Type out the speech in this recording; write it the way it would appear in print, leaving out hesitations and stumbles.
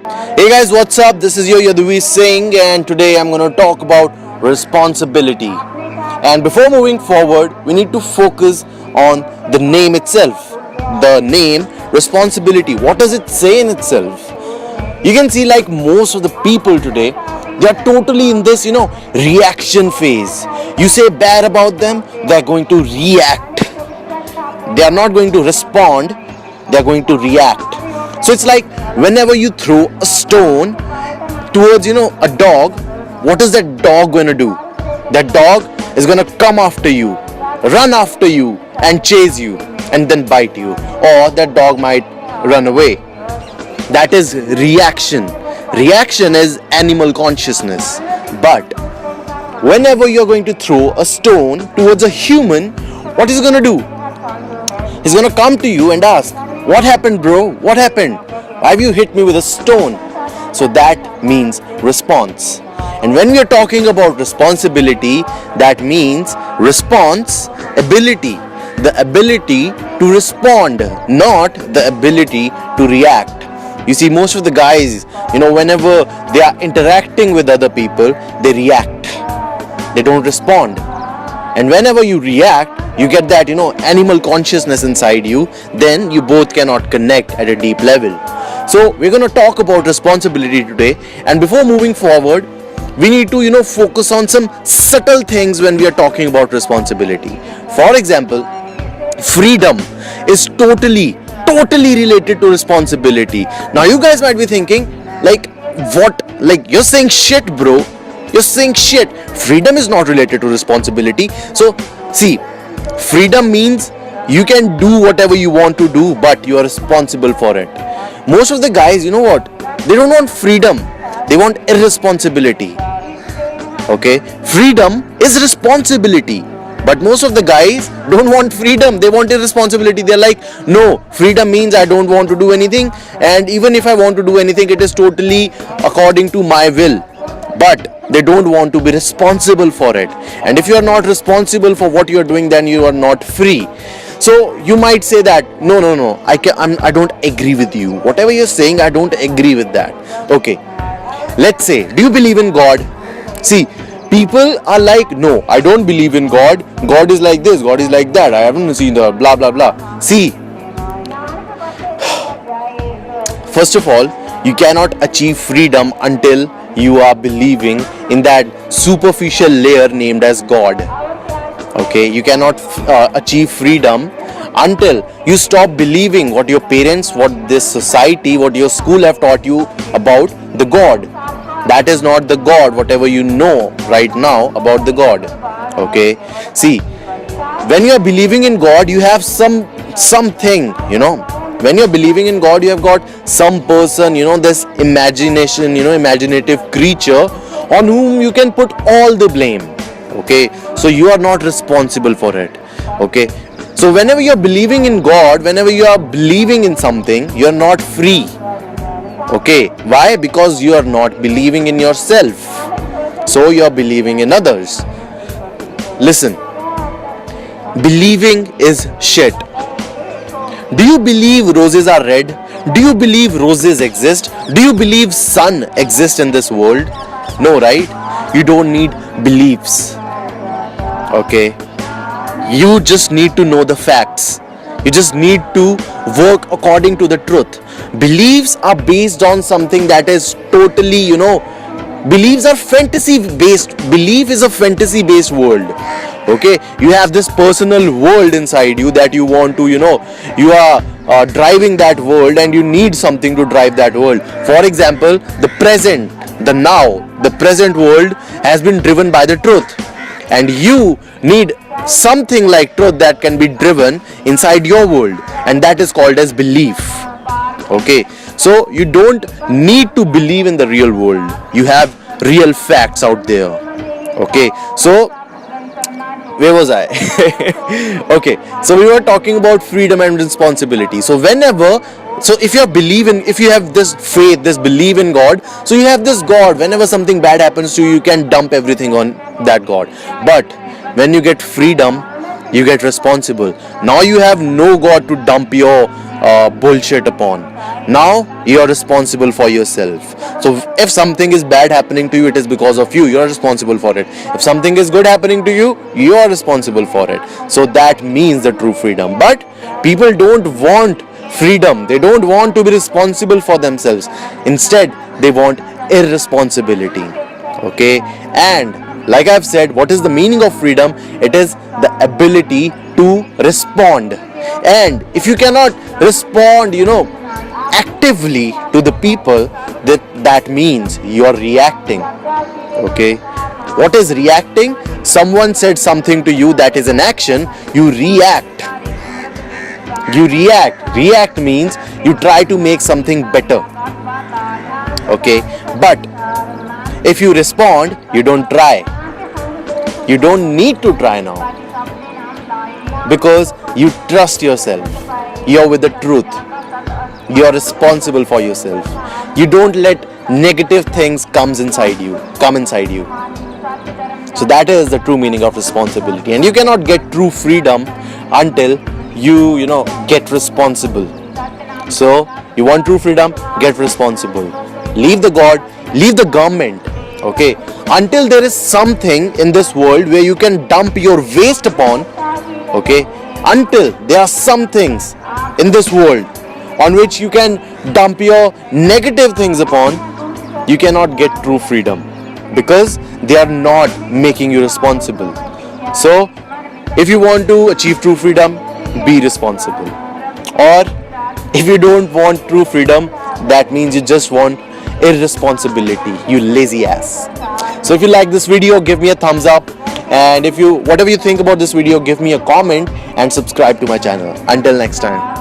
Hey guys, what's up? This is your Yadhuvir saying, and today I'm going to talk about responsibility. And before moving forward, we need to focus on the name itself. The name responsibility. What does it say in itself? You can see, like most of the people today, they are totally in this, reaction phase. You say bad about them, they're going to react. They are not going to respond, they are going to react. So it's like whenever you throw a stone towards, a dog, what is that dog going to do? That dog is going to come after you, run after you and chase you and then bite you. Or that dog might run away. That is reaction. Reaction is animal consciousness. But whenever you're going to throw a stone towards a human, what is he going to do? He's going to come to you and ask, what happened, bro? What happened? Why have you hit me with a stone? So that means response. And when we are talking about responsibility, that means responsibility. The ability to respond, not the ability to react. You see, most of the guys, whenever they are interacting with other people, they react. They don't respond. And whenever you react, you get that, animal consciousness inside you. Then you both cannot connect at a deep level. So we're going to talk about responsibility today. And before moving forward, we need to, focus on some subtle things when we are talking about responsibility. For example, freedom is totally related to responsibility. Now you guys might be thinking, what? You're saying shit, bro. You're saying shit. Freedom is not related to responsibility. So, see, freedom means you can do whatever you want to do, but you are responsible for it. Most of the guys, you know what? They don't want freedom. They want irresponsibility. Okay? Freedom is responsibility. But most of the guys don't want freedom. They want irresponsibility. They're like, no, freedom means I don't want to do anything. And even if I want to do anything, it is totally according to my will. But they don't want to be responsible for it. And if you are not responsible for what you are doing, then you are not free. So you might say that, no, I don't agree with you. Whatever you're saying, I don't agree with that. Okay. Let's say, do you believe in God? See, people are like, no, I don't believe in God. God is like this, God is like that. I haven't seen the blah, blah, blah. See, first of all, you cannot achieve freedom until you are believing in that superficial layer named as God. Okay, you cannot achieve freedom until you stop believing what your parents, what this society, what your school have taught you about the God. That is not the God, whatever you know right now about the God. Okay, see, when you are believing in God, you have something, when you're believing in God, you have got some person, this imagination, imaginative creature on whom you can put all the blame. Okay, so you are not responsible for it. Okay, so whenever you're believing in God, whenever you are believing in something, you're not free. Okay, why? Because you are not believing in yourself. So you are believing in others. Listen, believing is shit. Do you believe roses are red? Do you believe roses exist? Do you believe sun exists in this world? No, right? You don't need beliefs. Okay? You just need to know the facts. You just need to work according to the truth. Beliefs are based on something that is totally, beliefs are fantasy based. Belief is a fantasy based world. Okay, you have this personal world inside you that you want to, you are driving that world and you need something to drive that world. For example, the present, the present world has been driven by the truth. And you need something like truth that can be driven inside your world. And that is called as belief. Okay, so you don't need to believe in the real world. You have real facts out there. Okay, so where was I? Okay, so we were talking about freedom and responsibility. So if you have this faith, this belief in God, so you have this God. Whenever something bad happens to you, you can dump everything on that God. But when you get freedom, you get responsible. Now you have no God to dump your bullshit upon. Now you're responsible for yourself. So if something is bad happening to you, it is because of you. You're responsible for it. If something is good happening to you, you're responsible for it. So that means the true freedom. But people don't want freedom. They don't want to be responsible for themselves. Instead, they want irresponsibility. Okay? And like I've said, what is the meaning of freedom? It is the ability to respond. And if you cannot respond, actively to the people, that means you are reacting. Okay, what is reacting? Someone said something to you, that is an action. You react. React means you try to make something better. Okay, but if you respond, you don't try. You don't need to try now, because you trust yourself. You're with the truth. You're responsible for yourself. You don't let negative things come inside you. So that is the true meaning of responsibility. And you cannot get true freedom until you get responsible. So you want true freedom, get responsible. Leave the God, leave the government. Okay, until there is something in this world where you can dump your waste upon. Okay, until there are some things in this world on which you can dump your negative things upon, you cannot get true freedom, because they are not making you responsible. So if you want to achieve true freedom, be responsible. Or if you don't want true freedom, that means you just want irresponsibility, you lazy ass. So if you like this video, give me a thumbs up, and if you whatever you think about this video, give me a comment and subscribe to my channel. Until next time.